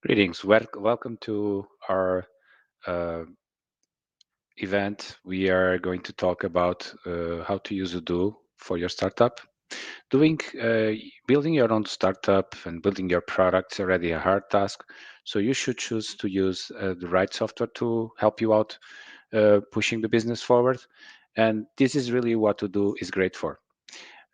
Greetings. Welcome to our uh, event. We are going to talk about how to use Odoo for your startup. Doing building your own startup and building your product is already a hard task. So you should choose to use the right software to help you out pushing the business forward. And this is really what Odoo is great for.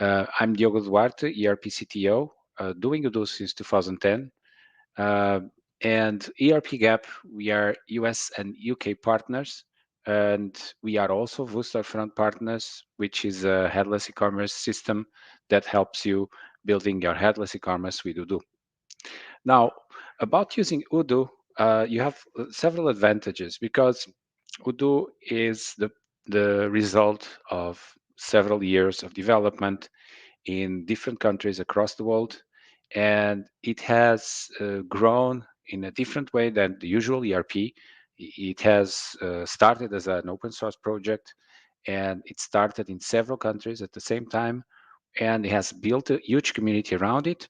I'm Diogo Duarte, ERP CTO, doing Odoo since 2010. Uh, and ERP Gap, we are US and UK partners, and we are also Front partners, which is a headless e-commerce system that helps you building your headless e-commerce with Odoo. Now, about using Odoo, you have several advantages because Odoo is the result of several years of development in different countries across the world, and it has grown in a different way than the usual ERP. It has started as an open source project, and it started in several countries at the same time, and it has built a huge community around it.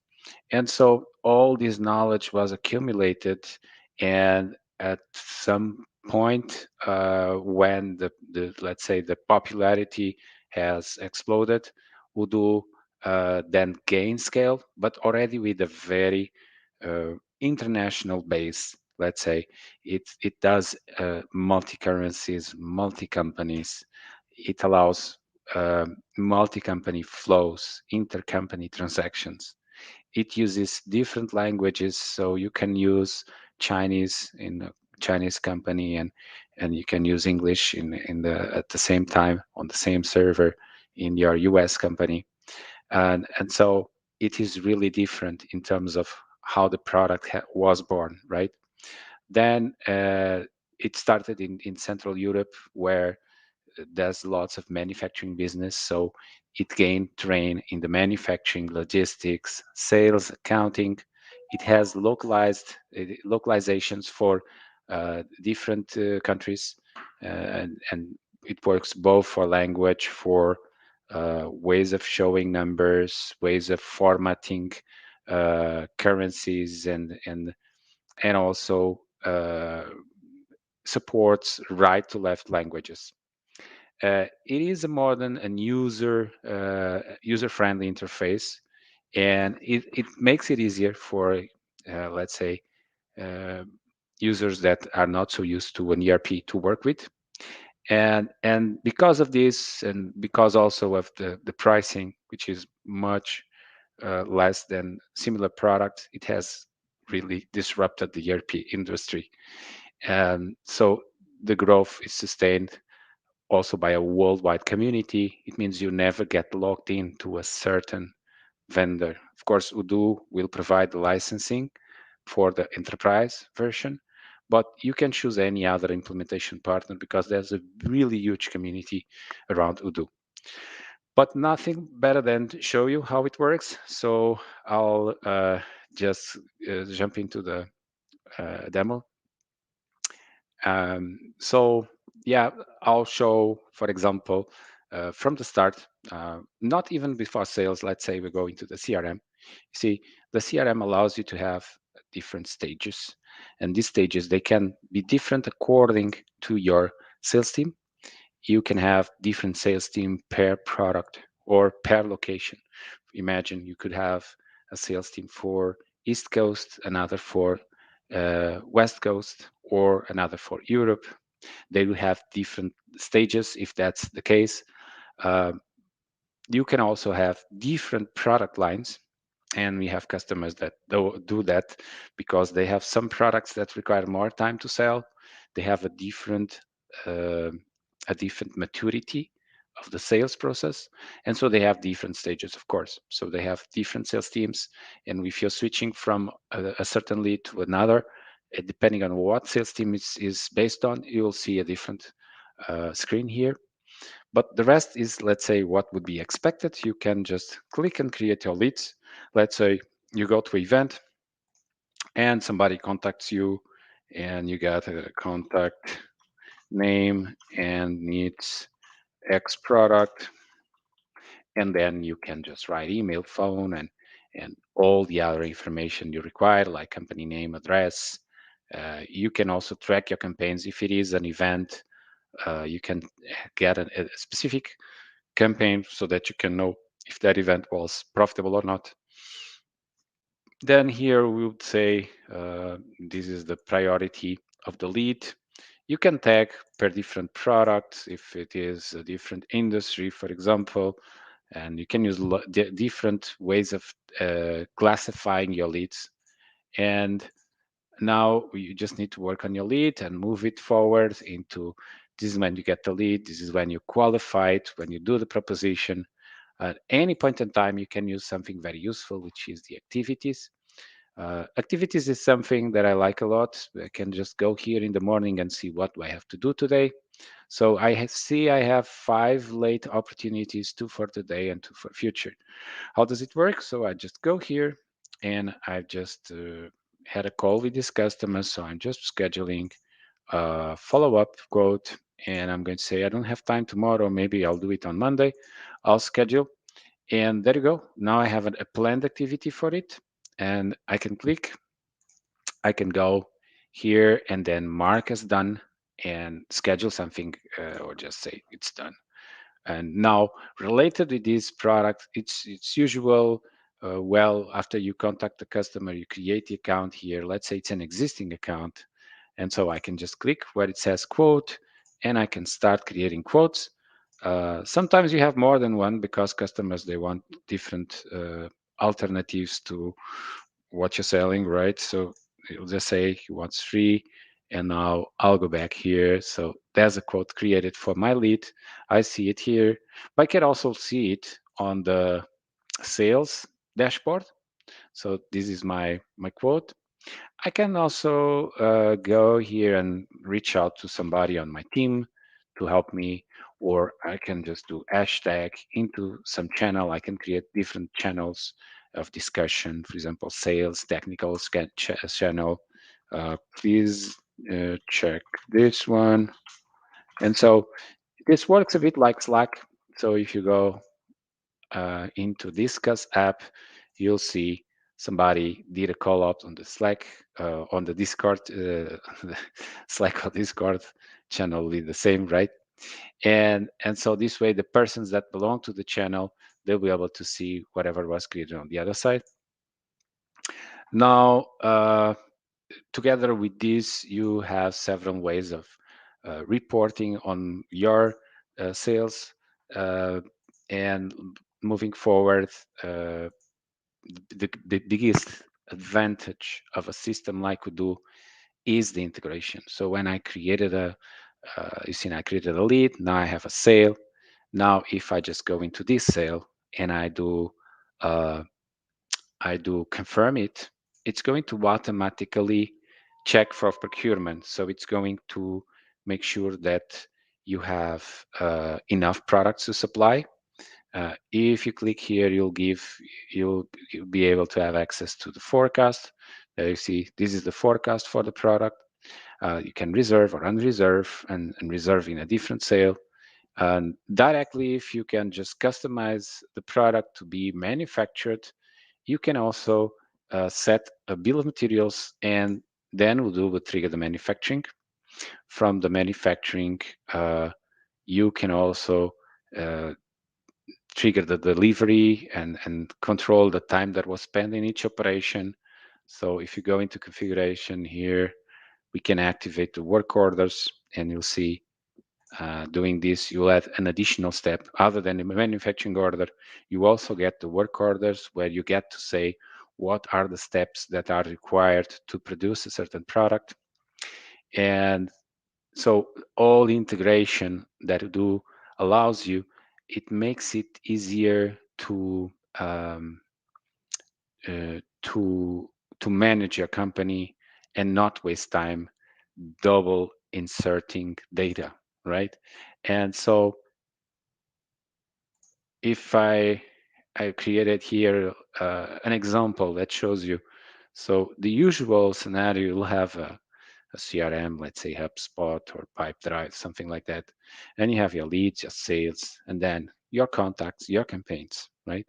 And so all this knowledge was accumulated, and at some point when the let's say the popularity has exploded, Odoo then gain scale, but already with a very international base. Let's say it does multi currencies, multi companies. It allows multi company flows, intercompany transactions. It uses different languages, so you can use Chinese in a Chinese company, and you can use English in the at the same time on the same server in your US company, and so it is really different in terms of how the product was born, right? Then it started in Central Europe, where there's lots of manufacturing business, so it gained train in the manufacturing, logistics, sales, accounting. It has localizations for different countries, and it works both for language, for ways of showing numbers, ways of formatting currencies, and also supports right to left languages. It is a modern and user-friendly interface, and it makes it easier for, let's say, uh, users that are not so used to an ERP to work with. And because of this, and because also of the pricing, which is much less than similar products, it has really disrupted the ERP industry. And so the growth is sustained also by a worldwide community. It means you never get locked into a certain vendor. Of course, Odoo will provide the licensing for the enterprise version, but you can choose any other implementation partner because there's a really huge community around Odoo. But nothing better than to show you how it works. So I'll just jump into the demo. So yeah, I'll show, for example, from the start, not even before sales. Let's say we go into the CRM. You see, the CRM allows you to have different stages, and these stages, they can be different according to your sales team. You can have different sales team per product or per location. Imagine you could have a sales team for East Coast, another for West Coast, or another for Europe. They will have different stages if that's the case. Uh, you can also have different product lines, and we have customers that do that because they have some products that require more time to sell. They have uh, a different maturity of the sales process, and so they have different stages, of course. So they have different sales teams, and if you're switching from a certain lead to another, depending on what sales team is based on, you'll see a different screen here. But the rest is, let's say, what would be expected. You can just click and create your leads. Let's say you go to an event and somebody contacts you, and you get a contact name and needs X product, and then you can just write email, phone, and all the other information you require, like company name, address. You can also track your campaigns. If it is an event, you can get a specific campaign so that you can know if that event was profitable or not. Then here we would say this is the priority of the lead. You can tag per different product if it is a different industry, for example, and you can use different ways of classifying your leads. And now you just need to work on your lead and move it forward into this is when you get the lead, this is when you qualify it, when you do the proposition. At any point in time, you can use something very useful, which is the activities. Activities is something that I like a lot. I can just go here in the morning and see what do I have to do today. So see I have 5 late opportunities, 2 for today and 2 for future. How does it work? So I just go here and I just had a call with this customer. So I'm just scheduling a follow-up quote, and I'm going to say I don't have time tomorrow. Maybe I'll do it on Monday. I'll schedule, and there you go. Now I have a planned activity for it, and I can click. I can go here and then mark as done and schedule something, or just say it's done. And now, related to this product, it's usual. Well, after you contact the customer, you create the account here. Let's say it's an existing account, and so I can just click where it says quote, and I can start creating quotes. Sometimes you have more than one because customers they want different alternatives to what you're selling, right? So you'll just say he wants 3, and now I'll go back here. So there's a quote created for my lead. I see it here, but I can also see it on the sales dashboard. So this is my quote. I can also go here and reach out to somebody on my team to help me, or I can just do hashtag into some channel. I can create different channels of discussion, for example, sales, technical channel. Please check this one. And so this works a bit like Slack. So if you go into Discuss app, you'll see somebody did a call out on the Slack, on the Discord, Slack or Discord channel will be the same, right? And so this way, the persons that belong to the channel, they'll be able to see whatever was created on the other side. Now, together with this, you have several ways of reporting on your sales and moving forward. The biggest advantage of a system like Odoo is the integration. So when I created you see, I created a lead. Now I have a sale. Now, if I just go into this sale and uh, I do confirm it, it's going to automatically check for procurement. So it's going to make sure that you have enough products to supply. If you click here, you'll be able to have access to the forecast. You see, this is the forecast for the product. You can reserve or unreserve and reserve in a different sale. And directly, if you can just customize the product to be manufactured, you can also set a bill of materials, and then Odoo will trigger the manufacturing. From the manufacturing, you can also uh, trigger the delivery and control the time that was spent in each operation. So if you go into configuration here, we can activate the work orders, and you'll see doing this, you'll add an additional step. Other than the manufacturing order, you also get the work orders where you get to say what are the steps that are required to produce a certain product. And so all integration that you do allows you, it makes it easier um, to to manage your company and not waste time double inserting data, right? And so if I created here an example that shows you. So the usual scenario, you'll have a CRM, let's say HubSpot or Pipedrive, something like that. And you have your leads, your sales, and then your contacts, your campaigns, right?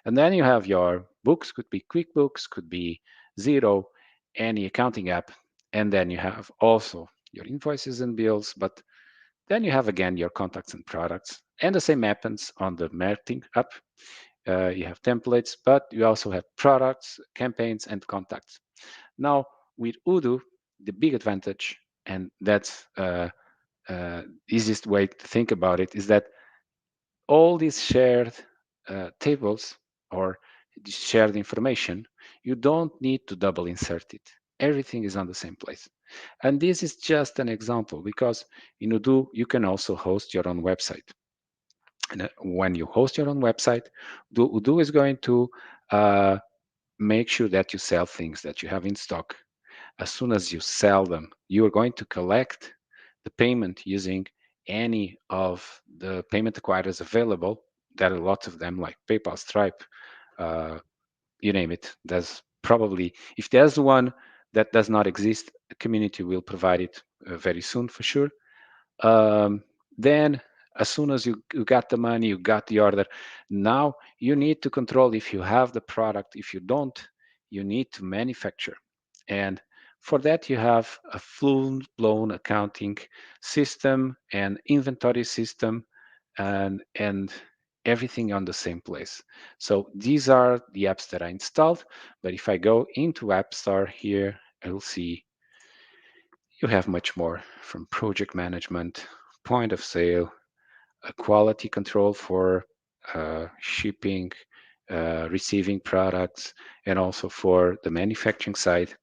And then you have your books, could be QuickBooks, could be Zero, any accounting app. And then you have also your invoices and bills, but then you have again your contacts and products. And the same happens on the marketing app. You have templates, but you also have products, campaigns, and contacts. Now, with Odoo, the big advantage, and that's easiest way to think about it, is that all these shared tables or shared information, you don't need to double insert it. Everything is on the same place. And this is just an example because in Odoo, you can also host your own website. And when you host your own website, Odoo is going to uh, make sure that you sell things that you have in stock. As soon as you sell them, you are going to collect the payment using any of the payment acquirers available. There are lots of them, like PayPal, Stripe, uh, you name it. There's probably, if there's one that does not exist, the community will provide it very soon for sure. um, then as soon as you got the money, you got the order, now you need to control if you have the product. If you don't, you need to manufacture. And for that, you have a full-blown accounting system and inventory system and everything on the same place. So these are the apps that I installed. But if I go into App Store here, I will see you have much more, from project management, point of sale, a quality control for shipping, receiving products, and also for the manufacturing side.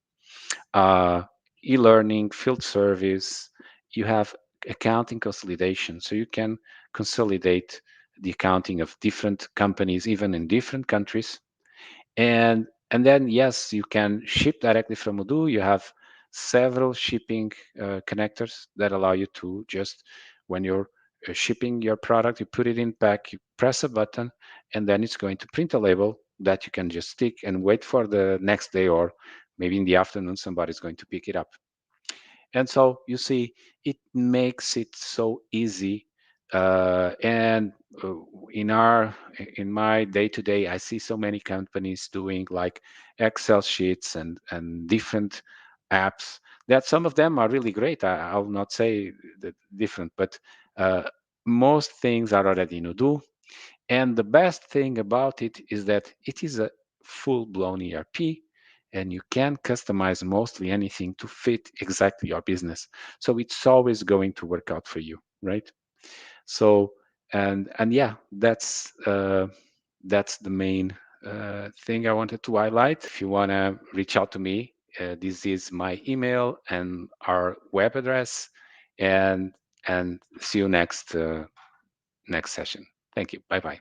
Uh, e-learning, field service. You have accounting consolidation, so you can consolidate the accounting of different companies, even in different countries. And then yes, you can ship directly from Odoo. You have several shipping connectors that allow you to just, when you're shipping your product, you put it in pack, you press a button, and then it's going to print a label that you can just stick and wait for the next day, or maybe in the afternoon somebody's going to pick it up. And so you see, it makes it so easy. And in our in my day to day, I see so many companies doing like Excel sheets and different apps that some of them are really great. I'll not say that different, but uh, most things are already in Odoo. And the best thing about it is that it is a full-blown ERP, and you can customize mostly anything to fit exactly your business. So it's always going to work out for you, right? So and yeah, that's the main thing I wanted to highlight. If you want to reach out to me, this is my email and our web address, and see you next session. Thank you. Bye bye.